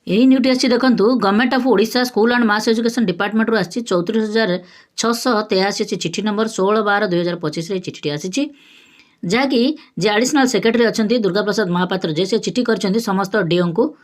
यही न्यूटी आसी देखूँ government of Odisha school and mass education department रू आसी 34,683 चिठी नंबर 16/12/2025 चिठी आसी जहाँकि जे एडिशनल सेक्रेटरी अच्छा दुर्गा प्रसाद महापात्र जे से चिठी कर समस्त डीओ को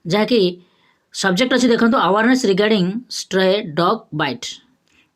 जहाँकि सब्जेक्ट अच्छी देखो awareness regarding stray dog bite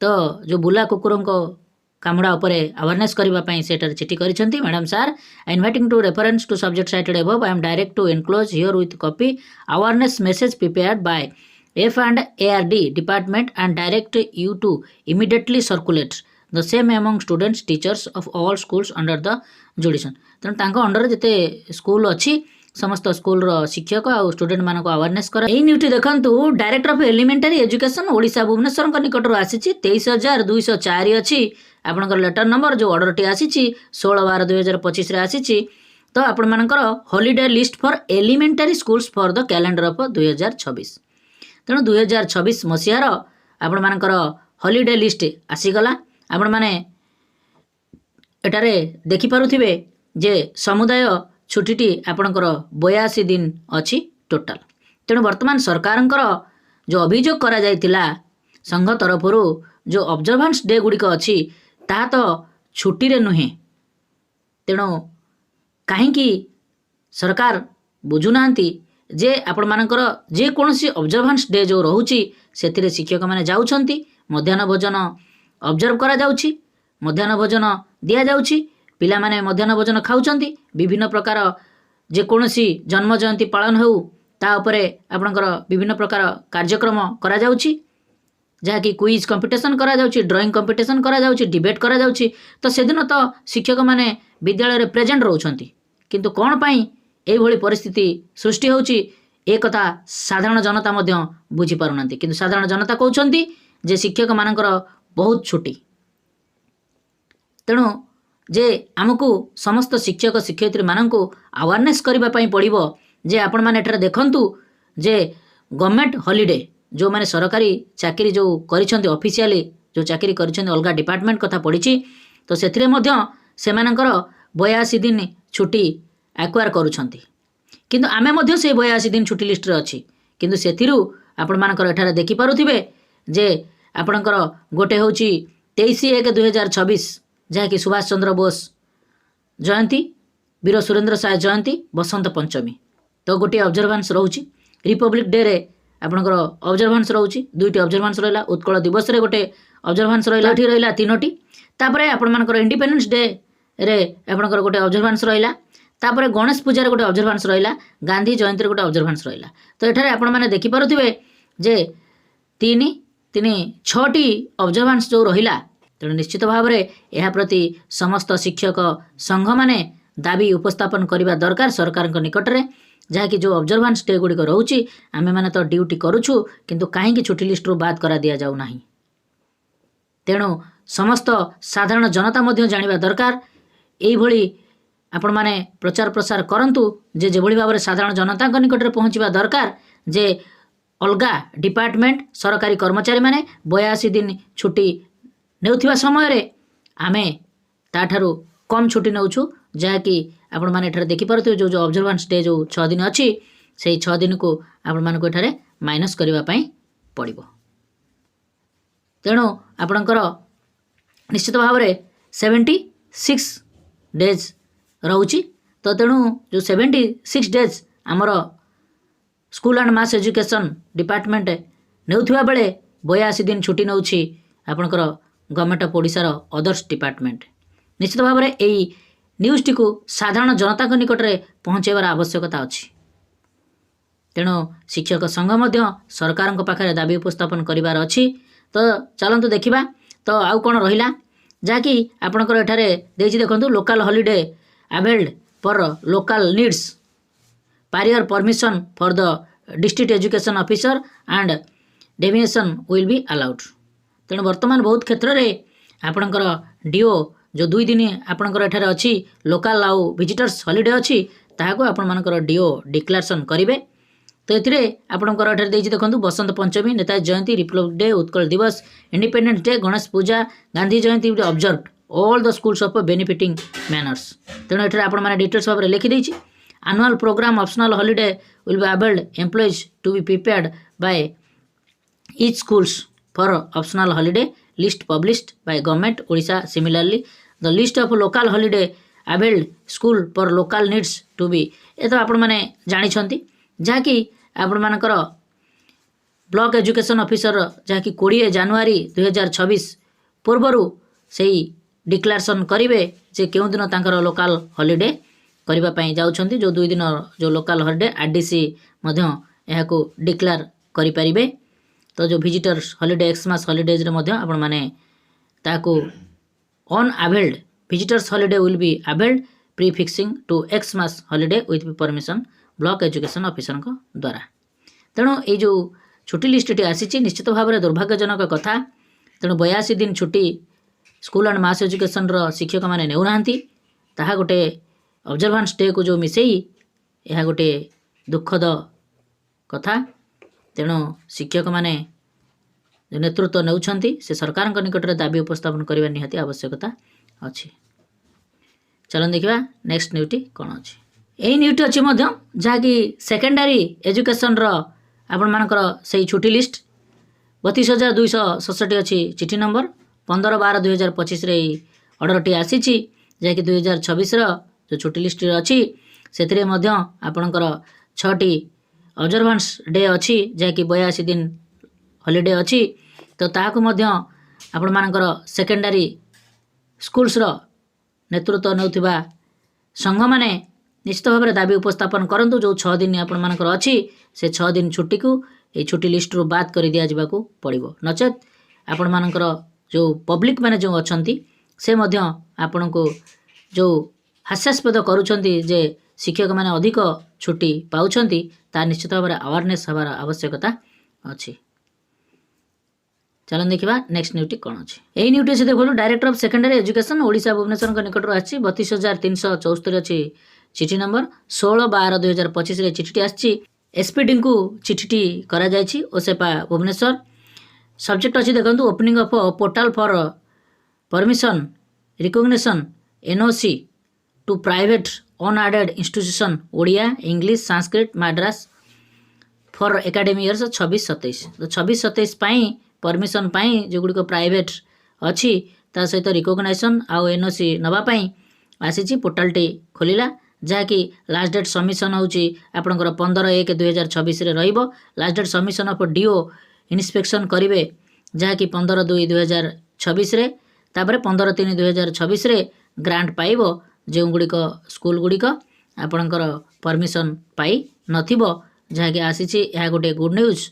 तो जो बुला कुकुर कामुड़ा उपरे अवेयरनेस करने से चिठी करिसेंती madam sir I inviting to reference to subject cited above I am directed to enclose herewith copy awareness message prepared by F&ARD department and direct you to immediately circulate the same among students teachers of all schools under the jurisdiction तेणु under जिते school अच्छी समस्त school शिक्षक और student मानक awareness कर न्यूटी देखु director of elementary education Odisha Bhubaneswar निकटर आसी 23,204 अच्छी आपंकर लेटर नंबर जो ऑर्डर टी आसी 16/12/2025 आसी तो आपण मानकर holiday list for elementary schools for the calendar of 2026 तेणु 2026 मसीहार आपण मानकर हॉलिडे लिस्ट आसीगला आपण माने एटारे देखि पारुथिबे जे समुदाय छुट्टी आपणकर 82 दिन अच्छी टोटाल तेणु वर्तमान सरकारंकर जो अभियोग करा जायतिला संघ तरफ जो ऑब्जर्वेंस डे गुड़िक अच्छी ता तो छुट्टी रे नुहे तेणु कहीं सरकार बुझुना जे आपण मानकर जे कौन ऑब्जर्वेंस डे जो रोचे से शिक्षक मैंने जाउछंती मध्याह्न भोजन ऑब्जर्व करा जाउछि मध्याह्न भोजन दिया जाउछि पिला माने मध्याह्न भोजन खाउछंती विभिन्न प्रकार जेकोसी जन्म जयंती पालन हो तापर आपणकर विभिन्न प्रकार कार्यक्रम करा जाउछि जहाँकि क्विज कंपिटिशन करा जाउछि ड्राइंग कंपिटिशन करा जाउछि डिबेट करा जाउछि तो सेदिन तो शिक्षक माने विद्यालय रे प्रेजेंट रहउछंती किंतु कोन पई एई भली परिस्थिति सृष्टि होउछि ए कथा साधारण जनता मध्य बुझी पारुनांती किंतु साधारण जनता कहउछंती जे शिक्षक मानकर बहुत छुट्टी तेणु जे आमको समस्त शिक्षक शिक्षयित्री मानक अवेयरनेस करने पड़ो जे आपण मैंने एठार देखंतु जे गवर्नमेंट हॉलिडे जो मैंने सरकारी चाकरी जो करिसेंती ऑफिशियली जो चाकरी करिसेंती अलगा डिपार्टमेंट कथा पड़ी तो सेथिरे मध्य सेमानकर 82 दिन छुट्टी एक्वायर करुछंती किंतु आमे मध्य से 82 दिन छुट्टी लिस्ट रे अछि किंतु सेथिरु आपण मानकर एठार देखि पारुथिबे जे आपणकर गोटे होची 23/1/2026 जहाँकि सुभाष चंद्र बोस जयंती वीर सुरेंद्र साय जयंती बसंत पंचमी तो गोटे ऑब्जर्वेंस रोची रिपब्लिक डे रे आपणकर ऑब्जर्वेंस रोची दुईटी ऑब्जर्वेंस रहा उत्कल दिवस रे गोटे ऑब्जर्वेंस रहा तीनोटी तापरे आपण मानकर इंडिपेंडेंस डे रे आपणकर गोटे ऑब्जर्वेंस रहा तापरे गणेश पूजा गोटे ऑब्जर्वेंस रहा गांधी जयंती गोटे ऑब्जर्वेंस रहा तो एठारे आपण माने देखि पारुथिबे जे 6टी ऑब्जर्वेंस जो रहिला तेणु निश्चित भाव में यह प्रति समस्त शिक्षक संघ माने दाबी उपस्थापन करने दरकार सरकार निकट में जहाँकि जो ऑब्जर्वेंस डे गुड़िक रोचे आम मैंने तो ड्यूटी करुछु किंतु कहीं छुट्टी लिस्ट रू बाद करा दिया जाऊ नाही तेणु समस्त साधारण जनता मध्य जानिबा दरकार एई भली आपण माने प्रचार प्रसार करंतु जे जेभली भाव में साधारण जनता निकट में पहुँचवा दरकार जे अलगा डिपार्टमेंट सरकारी कर्मचारी माने 82 दिन छुट्टी नेउथिबा समय रे आमे ताठारु कम छुट्टी नेउछु जहाँकि आपण माने एठारे देखि पारुथिबे जो ऑब्जर्वेंस डे जो 6 दिन अछि सेही 6 दिन को आपण मानको एठारे माइनस करबा पई पड़िबो तेणु आपणकर निश्चित भाव में 76 डेज रोची तो तेणु जो 76 डेज आमर school and mass education department नेउथिबा बेले 82 दिन छुट्टी नेउछि आपणकर गवर्नमेंट ऑफ ओडिशार अदर्स डिपार्टमेंट निश्चित भाव में यही न्यूज़ टी साधारण जनता निकट में पहुँचाइबार आवश्यकता अच्छी तेणु शिक्षक संघ सरकार पाखे दाबी उपस्थापन करार अच्छी तो चलतु देखा तो आउ कौन रहा जहाँकि आपणकर एठारे देछि देखंतु local holiday availed for local needs पारियर permission for the district education officer and deviation will be allowed तेणु वर्तमान बहुत क्षेत्र में आपणकर डीओ जो 2 दिन आपणकर एठारे अच्छी लोकल आउ विजिटर्स हॉलिडे अच्छी ताहाको आपण मानकर डीओ डिक्लेरेशन करेंगे तो ये आपणकर एठारे देछि देखंतु Basant Panchami Netaji Jayanti Republic Day Utkal Divas Independence Day Ganesh Puja Gandhi Jayanti observe all the schools of benefiting manners तेणु एठारे आपण माने डिटेल्स भाव में लिखि देछि annual program optional holiday will be availed employees to be prepared by each schools for optional holiday list published by government Odisha. Similarly, the list of local holiday availed school for local needs to be ए तो आपण माने जानि छंती जाकि आपण मानकर block education officer जहाँकि 20 जनवरी 2026 पूर्वर से declaration करेंगे जे केउं दिन तांकर लोकल हॉलिडे करबा पई जाउछंती जो 2 दिन जो लोकल हॉलिडे आरडीसी मध्य एहाको डिक्लेयर करि परिबे। तो जो विजिटर्स हॉलिडे एक्समास हॉलिडेज रे मध्य आपण माने ताको on availed visitors holiday will be availed prefixing to Xmas holiday with permission block education officer द्वारा। तेणु ये जो छुट्टी लिस्ट आसी निश्चित भाव में दुर्भाग्यजनक कथा। तेणु 82 दिन छुट्टी स्कूल एंड मास एजुकेशन शिक्षक मैंने नेउना ताहा गोटे ऑब्जर्वेंस डे को जो मिसेई यह गोटे दुखद कथा। तेणु शिक्षक मैंने जो नेतृत्व नेउछंती से सरकार निकट में दाबी उपस्थापन करने निहाती आवश्यकता अच्छी। चलन देखा नेक्स्ट न्यूटी कौन अच्छी। यही न्यूटी अच्छी जहाँकि सेकेंडरी एजुकेशन आपण मानकर से छुट्टी लिस्ट 32,267 अच्छी चिठी नंबर 15/12/2025 ऑर्डर टी आसी जहाँकि 2026 जो छुट्टी लिस्ट अच्छी से आपणकर 6टी ऑब्जर्वेंस डे अच्छी जहाँकि 82 दिन हॉलिडे अच्छी। तो ताकू आपण मानकर सेकेंडरी स्कूल्स नेतृत्व नौथिबा संघ माने निश्चित भाव में दाबी उपस्थापन करंतु जो 6 दिन आपण मानकर अच्छी से 6 दिन छुट्टी को ये छुट्टी लिस्ट रू बात कर दिया जाबाकू पड़िबो। नचेत आपण मानकर जो पब्लिक माने जो अछंती से मध्य आपण को जो हास्यास्पद करूछंती जे शिक्षक माने अधिक छुट्टी पाउछंती ता निश्चित भाव में अवेयरनेस हबार आवश्यकता अच्छी। चलन देखा नेक्स्ट न्यूटी कौन अच्छी। यही न्यूटी से देखो director of secondary education Odisha Bhubaneswar निकट आसी 32,374 अच्छी चिठी नंबर 16/12/2025 चिठी आसी एसपीडी को चिठी करा जायछि ओसेपा भुवनेश्वर। सब्जेक्ट अच्छी देखो opening of portal for permission recognition NOC to private unaided institution Odia English Sanskrit madrasa for academy years 26-27। तो 26-27 परमिशन पाई जो गुड़िक प्राइवेट अच्छी ता सहित रिकॉग्निशन आउ एनओसी नवापाई आसी पोर्टालटी खोलिला जहाँकि लास्ट डेट सबमिशन होची आपनकर 15/1/2026 रे रहिबो। Last date submission of DO inspection करिवे जहाँकि 15/2/2026 रे तापर 15/3/2026 रे ग्रांट पाइबो जो गुड़िक स्कूल गुड़िक आपनकर परमिशन पाई नथिबो जहाँकि आसी यह गोटे good news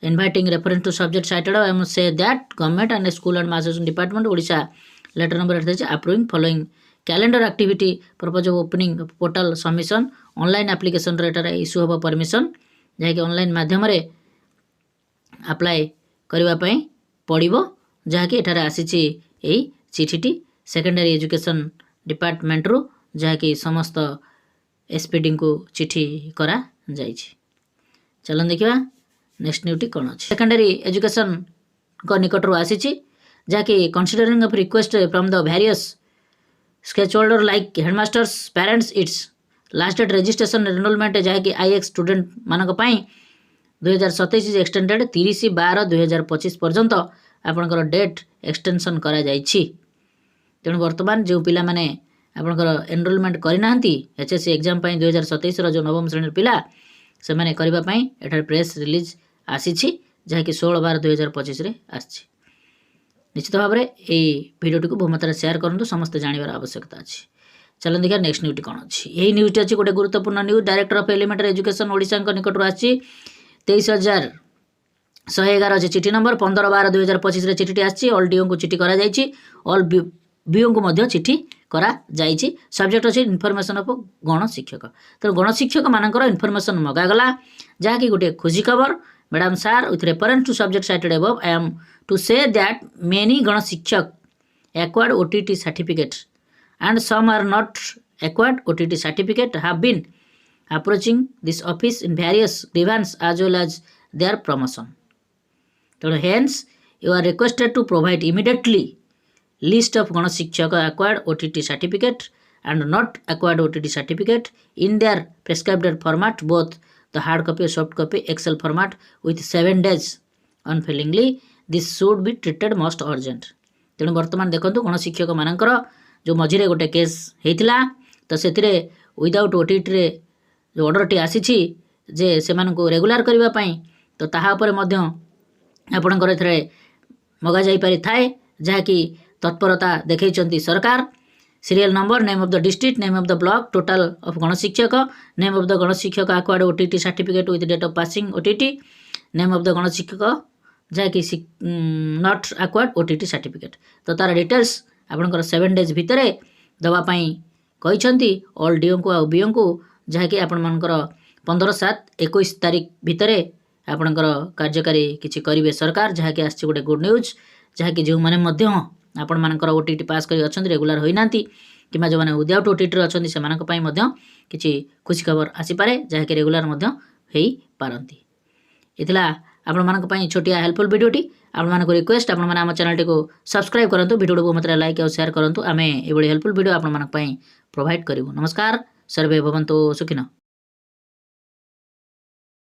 inviting reference to subject cited I must say that government and school and mass education department Odisha letter number approving following calendar activity purpose of opening portal submission online application letter issue of permission जहाँकि online माध्यम रे apply करबा पई पड़िबो जहाँकि एठारे आसीछि एई चिठीटी secondary education department रो जहाँकि समस्त SPD को चिठी करा जाइछि। चलन देखिबा नेक्स्ट न्यूटी कौन अच्छी। सेकेंडरी एजुकेशन को निकट रू आसी जहाँकि considering of request from the various stakeholder like headmasters parents it's last date registration enrolment जहाँकि आईएक्स स्टूडेंट मानक पई 2027 एक्सटेंडेड 30/12/2025 पर्यंत आपनकर डेट एक्सटेंशन करा जाइछि। तेणु वर्तमान जो पिला माने आपनकर एनरोलमेंट करिनांती एचएससी एग्जाम पई 2027 रो जो नवम श्रेणी पिला से माने करबा पई एठार प्रेस रिलीज आसी जहाँकि 16/12/2025 रे आछि। निश्चित भाव में ये भिडियोटी को बहुमात्रा शेयर करंतु समस्त जानवर आवश्यकता अच्छी। चलन देखा नेक्स्ट न्यूटी कौन अच्छी। यही न्यूटी अच्छी गोटे गुरुत्वपूर्ण news director of elementary education Odisha निकट आसी 23,111 अच्छी चिठी नंबर 15/12/2025 चिठी आसी ऑल डीओ को चिठी करा जायछि ऑल बीओ को मध्य चिठी करा जायछि। सब्जेक्ट अच्छी इनफॉरमेशन ऑफ गण शिक्षक। तो गण शिक्षक मानकर इनफॉरमेशन मगागला जहाँकि गोटे खुशी खबर madam sir with reference to subject cited above I am to say that many गण शिक्षक acquired OTT certificate and some are not acquired OTT certificate have been approaching this office in various grievance as well as their promotion. So hence you are requested to provide immediately list of Gana Shikshaka acquired OTT certificate and not acquired OTT certificate in their prescribed format, both the hard copy or soft copy Excel format with 7 days unfailingly. This should be treated most urgent. ତେଣୁ ବର୍ତ୍ତମାନ ଦେଖନ୍ତୁ ଗଣଶିକ୍ଷକମାନଙ୍କର ଯେଉଁ ମଝିରେ ଗୋଟେ case ହେଇଥିଲା ତ ସେଥିରେ without OTTରେ ଯେଉଁ ଅର୍ଡ଼ରଟି ଆସିଛି ଯେ ସେମାନଙ୍କୁ ରେଗୁଲାର କରିବା ପାଇଁ ତ ତାହା ଉପରେ ମଧ୍ୟ ଆପଣଙ୍କର ଏଥିରେ ମଗାଯାଇପାରିଥାଏ ଯାହାକି ତତ୍ପରତା ଦେଖାଇଛନ୍ତି ସରକାର। Serial number, name of the district, name of the block, total of ଗଣଶିକ୍ଷକ, ନେମ୍ ଅଫ୍ ଦ ଗଣଶିକ୍ଷକ acquired OTT certificate with date of passing OTT, name of the ଗଣଶିକ୍ଷକ ଯାହାକି ନଟ୍ ଆକ୍ୱାର୍ଡ OTT ସାର୍ଟିଫିକେଟ୍। ତ ତା'ର ଡିଟେଲ୍ସ ଆପଣଙ୍କର 7 days ଭିତରେ ଦେବା ପାଇଁ କହିଛନ୍ତି ଅଲ୍ ଡିଓଙ୍କୁ ଆଉ ବିଓଙ୍କୁ, ଯାହାକି ଆପଣମାନଙ୍କର 15/7/21 ତାରିଖ ଭିତରେ ଆପଣଙ୍କର କାର୍ଯ୍ୟକାରୀ କିଛି କରିବେ ସରକାର, ଯାହାକି ଆସିଛି ଗୋଟେ ଗୁଡ୍ ନ୍ୟୁଜ୍। ଯାହାକି ଯେଉଁମାନେ ମଧ୍ୟ ଆପଣମାନଙ୍କର OTT ପାସ୍ କରି ଅଛନ୍ତି, ରେଗୁଲାର ହୋଇନାହାନ୍ତି କିମ୍ବା ଯେଉଁମାନେ ୱିଦାଉଟ୍ OTTରେ ଅଛନ୍ତି ସେମାନଙ୍କ ପାଇଁ ମଧ୍ୟ କିଛି ଖୁସି ଖବର ଆସିପାରେ, ଯାହାକି ରେଗୁଲାର ମଧ୍ୟ ହୋଇପାରନ୍ତି। ଏଥିଲା ଆପଣମାନଙ୍କ ପାଇଁ ଛୋଟିଆ ହେଲ୍ପଫୁଲ୍ ଭିଡ଼ିଓଟି। ଆପଣମାନଙ୍କୁ ରିକ୍ୱେଷ୍ଟ, ଆପଣମାନେ ଆମ ଚ୍ୟାନେଲଟିକୁ ସବସ୍କ୍ରାଇବ୍ କରନ୍ତୁ, ଭିଡ଼ିଓକୁ ମାତ୍ରା ଲାଇକ୍ ଆଉ ସେୟାର କରନ୍ତୁ। ଆମେ ଏଭଳି ହେଲ୍ପଫୁଲ୍ ଭିଡ଼ିଓ ଆପଣମାନଙ୍କ ପାଇଁ ପ୍ରୋଭାଇଡ଼ କରିବୁ। ନମସ୍କାର, ସର୍ବେ ଭବନ୍ତୁ ସୁଖିନଃ।